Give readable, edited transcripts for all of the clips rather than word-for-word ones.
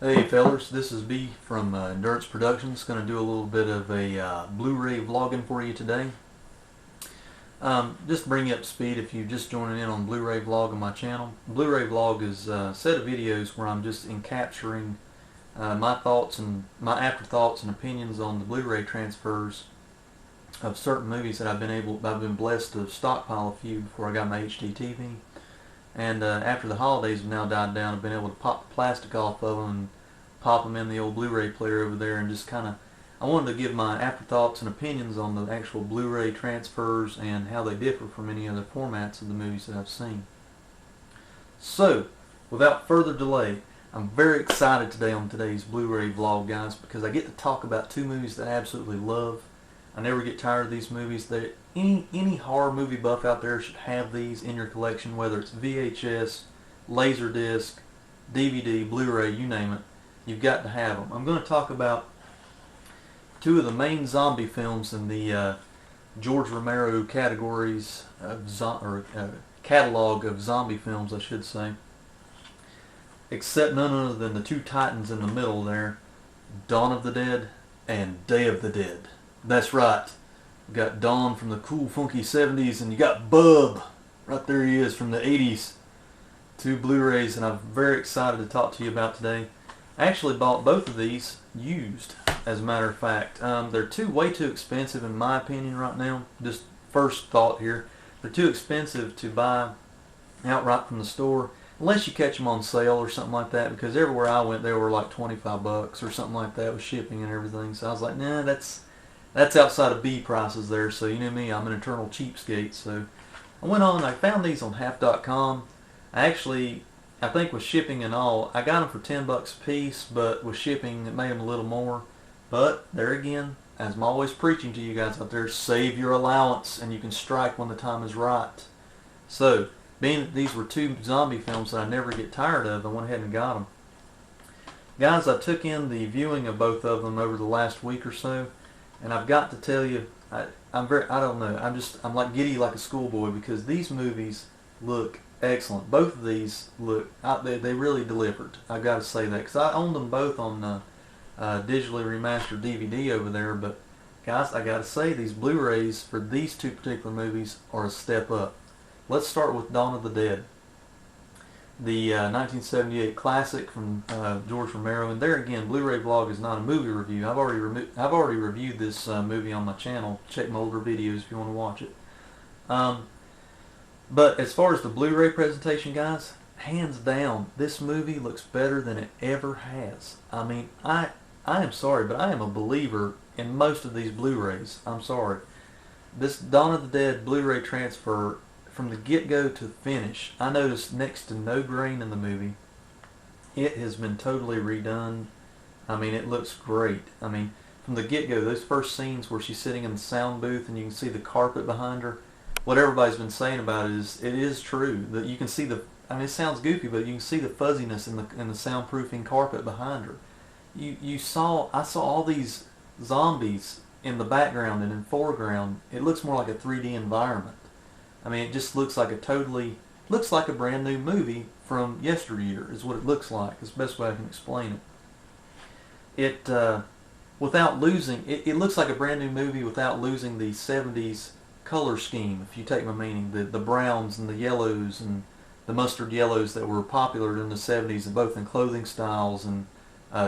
Hey fellers, this is B from Endurance Productions. Going to do a little bit of a Blu-ray vlogging for you today. Just to bring you up to speed if you're just joining in on Blu-ray vlog on my channel. Blu-ray vlog is a set of videos where I'm just capturing my thoughts and my afterthoughts and opinions on the Blu-ray transfers of certain movies that I've been blessed to stockpile a few before I got my HD TV. And after the holidays have now died down, I've been able to pop the plastic off of them and pop them in the old Blu-ray player over there and just kind of, I wanted to give my afterthoughts and opinions on the actual Blu-ray transfers and how they differ from any other formats of the movies that I've seen. So, without further delay, I'm very excited today on today's Blu-ray vlog, guys, because I get to talk about two movies that I absolutely love. I never get tired of these movies. Any horror movie buff out there should have these in your collection, whether it's VHS, Laserdisc, DVD, Blu-ray, you name it. You've got to have them. I'm going to talk about two of the main zombie films in the George Romero categories of catalog of zombie films, I should say. Except none other than the two titans in the middle there, Dawn of the Dead and Day of the Dead. That's right. You got Dawn from the cool funky 70s and you got Bub, right there he is, from the 80s. Two Blu-rays, and I'm very excited to talk to you about today. I actually bought both of these used, as a matter of fact. They're way too expensive in my opinion right now. Just first thought here. They're too expensive to buy outright from the store, unless you catch them on sale or something like that, because everywhere I went they were like 25 bucks or something like that with shipping and everything. So I was like, nah, that's outside of B prices there. So you know me, I'm an eternal cheapskate. So I went on, I found these on half.com. I think with shipping and all, I got them for 10 bucks a piece, but with shipping it made them a little more. But there again, as I'm always preaching to you guys out there, save your allowance and you can strike when the time is right. So, being that these were two zombie films that I never get tired of, I went ahead and got them. Guys, I took in the viewing of both of them over the last week or so, and I've got to tell you, I don't know, I'm like giddy like a schoolboy, because these movies look excellent. Both of these look, they really delivered. I've got to say that, because I owned them both on digitally remastered DVD over there. But guys, I got to say, these Blu-rays for these two particular movies are a step up. Let's start with Dawn of the Dead, the 1978 classic from George Romero. And there again, Blu-ray vlog is not a movie review. I've already reviewed this movie on my channel. Check my older videos if you want to watch it. But as far as the Blu-ray presentation, guys, hands down, this movie looks better than it ever has. I mean, I am sorry, but I am a believer in most of these Blu-rays. I'm sorry. This Dawn of the Dead Blu-ray transfer, from the get-go to finish, I noticed next to no grain in the movie. It has been totally redone. I mean, it looks great. I mean, from the get-go, those first scenes where she's sitting in the sound booth and you can see the carpet behind her, what everybody's been saying about it is true. That you can see I mean, it sounds goofy, but you can see the fuzziness in the soundproofing carpet behind her. I saw all these zombies in the background and in foreground. It looks more like a 3D environment. I mean, it just looks like looks like a brand new movie from yesteryear is what it looks like. It's the best way I can explain it. Without losing, it looks like a brand new movie without losing the 70s color scheme, if you take my meaning. The browns and the yellows and the mustard yellows that were popular in the 70s, both in clothing styles and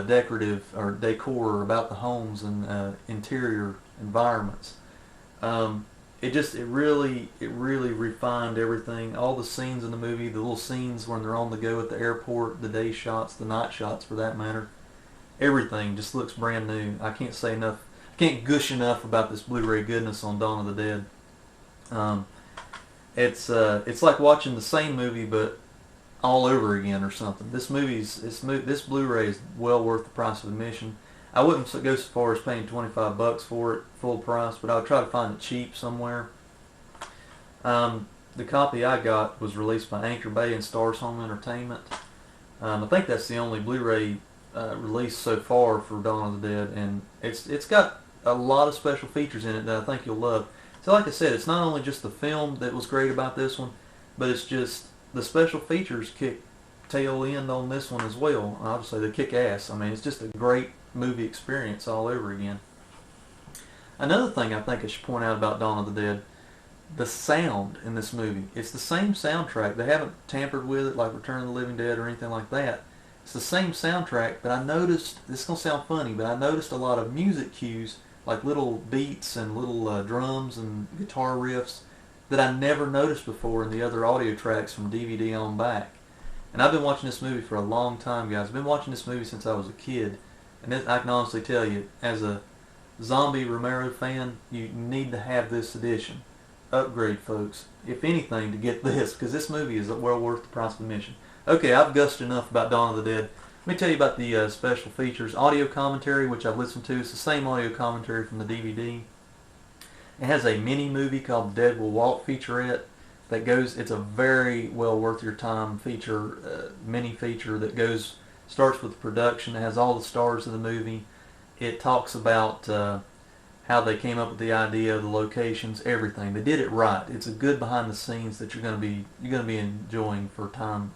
decorative or decor about the homes and interior environments. It really refined everything. All the scenes in the movie, the little scenes when they're on the go at the airport, the day shots, the night shots for that matter, everything just looks brand new. I can't say enough. I can't gush enough about this Blu-ray goodness on Dawn of the Dead. It's like watching the same movie but all over again or something. This Blu-ray is well worth the price of admission. I wouldn't go so far as paying 25 bucks for it full price, but I would try to find it cheap somewhere. The copy I got was released by Anchor Bay and Stars Home Entertainment. I think that's the only Blu-ray release so far for Dawn of the Dead, and it's got a lot of special features in it that I think you'll love. So like I said, it's not only just the film that was great about this one, but it's just the special features kick tail end on this one as well. Obviously, they kick ass. I mean, it's just a great movie experience all over again. Another thing I think I should point out about Dawn of the Dead, the sound in this movie. It's the same soundtrack. They haven't tampered with it like Return of the Living Dead or anything like that. It's the same soundtrack, but I noticed, this is going to sound funny, but I noticed a lot of music cues, like little beats and little drums and guitar riffs that I never noticed before in the other audio tracks from DVD on back. And I've been watching this movie for a long time, guys. I've been watching this movie since I was a kid. And I can honestly tell you, as a Zombie Romero fan, you need to have this edition. Upgrade, folks, if anything, to get this, because this movie is well worth the price of admission. Okay, I've gushed enough about Dawn of the Dead. Let me tell you about the special features. Audio commentary, which I've listened to. It's the same audio commentary from the DVD. It has a mini movie called The Dead Will Walk featurette that goes, it's a very well worth your time feature, mini feature that starts with the production. It has all the stars of the movie. It talks about how they came up with the idea, the locations, everything. They did it right. It's a good behind the scenes that you're going to be enjoying for time,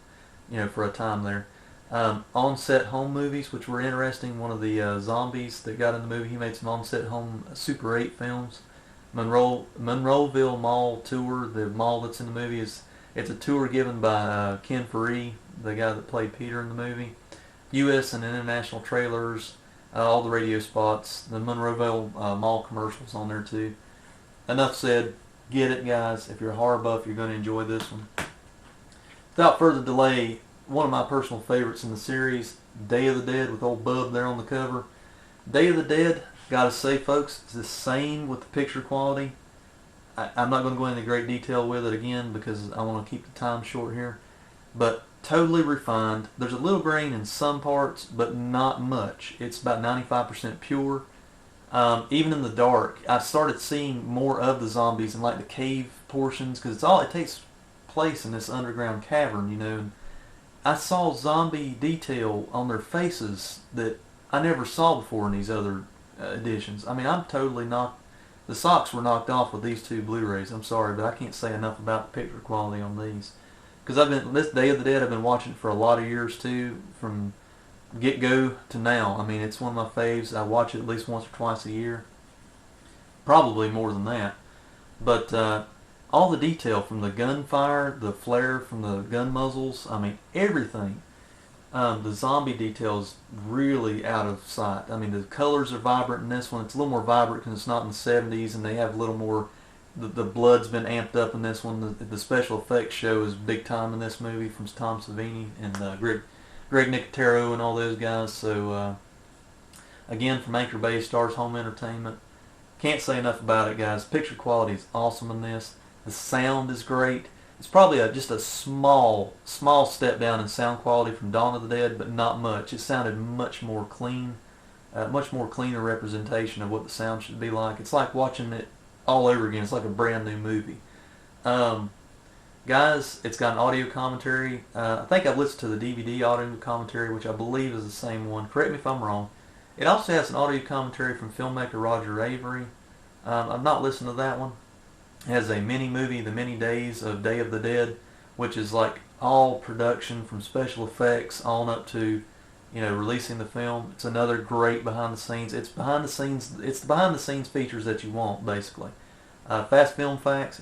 for a time there. On-set home movies, which were interesting. One of the zombies that got in the movie, he made some on-set home Super 8 films. Monroeville Mall tour, the mall that's in the movie, it's a tour given by Ken Faree, the guy that played Peter in the movie. U.S. and international trailers, all the radio spots, the Monroeville Mall commercials on there too. Enough said. Get it, guys. If you're a horror buff, you're going to enjoy this one. Without further delay, one of my personal favorites in the series, Day of the Dead, with old Bub there on the cover. Day of the Dead, gotta say, folks, it's the same with the picture quality. I'm not going to go into great detail with it again because I want to keep the time short here. But totally refined. There's a little grain in some parts, but not much. It's about 95% pure. Even in the dark, I started seeing more of the zombies in like the cave portions, because it takes place in this underground cavern, And I saw zombie detail on their faces that I never saw before in these other editions. I mean, I'm totally knocked. The socks were knocked off with these two Blu-rays. I'm sorry, but I can't say enough about the picture quality on these. Because this Day of the Dead, I've been watching it for a lot of years too, from get-go to now. I mean, it's one of my faves. I watch it at least once or twice a year. Probably more than that. But all the detail from the gunfire, the flare from the gun muzzles, I mean, everything. The zombie detail is really out of sight. I mean, the colors are vibrant in this one. It's a little more vibrant because it's not in the 70s, and they have a little more, the blood's been amped up in this one. The special effects show is big time in this movie from Tom Savini and Greg Nicotero and all those guys. So, again, from Anchor Bay Stars Home Entertainment. Can't say enough about it, guys. Picture quality is awesome in this. The sound is great. It's probably just a small step down in sound quality from Dawn of the Dead, but not much. It sounded much more clean, much more cleaner representation of what the sound should be like. It's like watching it all over again. It's like a brand new movie. Guys, it's got an audio commentary. I think I've listened to the DVD audio commentary, which I believe is the same one. Correct me if I'm wrong. It also has an audio commentary from filmmaker Roger Avery. I've not listened to that one. It has a mini movie, The Many Days of Day of the Dead, which is like all production from special effects on up to, releasing the film. It's another great behind the scenes. It's the behind the scenes features that you want, basically. Fast Film Facts,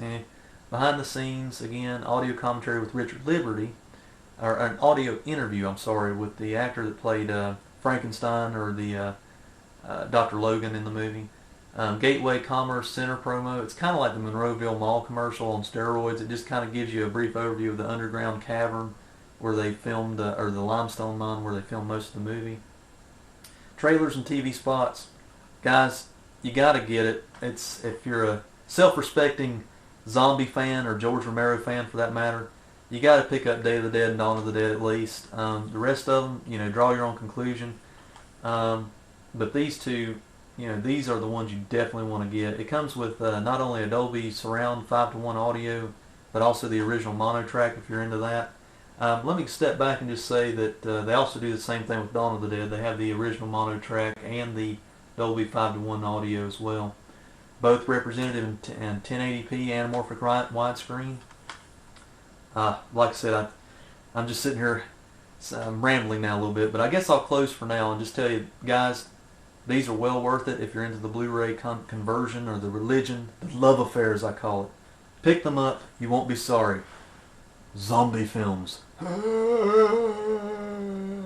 behind the scenes, again, audio commentary with Richard Liberty, or an audio interview, I'm sorry, with the actor that played Frankenstein, or the Dr. Logan in the movie. Gateway Commerce Center promo. It's kind of like the Monroeville Mall commercial on steroids. It just kind of gives you a brief overview of the underground cavern where they filmed, or the limestone mine where they filmed most of the movie. Trailers and TV spots. Guys, you got to get it. If you're a self-respecting zombie fan, or George Romero fan for that matter, you got to pick up Day of the Dead and Dawn of the Dead at least. The rest of them, draw your own conclusion. But these two, these are the ones you definitely want to get. It comes with not only a Dolby Surround 5:1 audio, but also the original mono track if you're into that. Let me step back and just say that they also do the same thing with Dawn of the Dead. They have the original mono track and the Dolby 5:1 audio as well. Both represented in 1080p anamorphic widescreen. Like I said, I'm just sitting here So I'm rambling now a little bit, but I guess I'll close for now and just tell you, guys, these are well worth it if you're into the Blu-ray conversion or the religion, the love affair as I call it. Pick them up, you won't be sorry. Zombie films.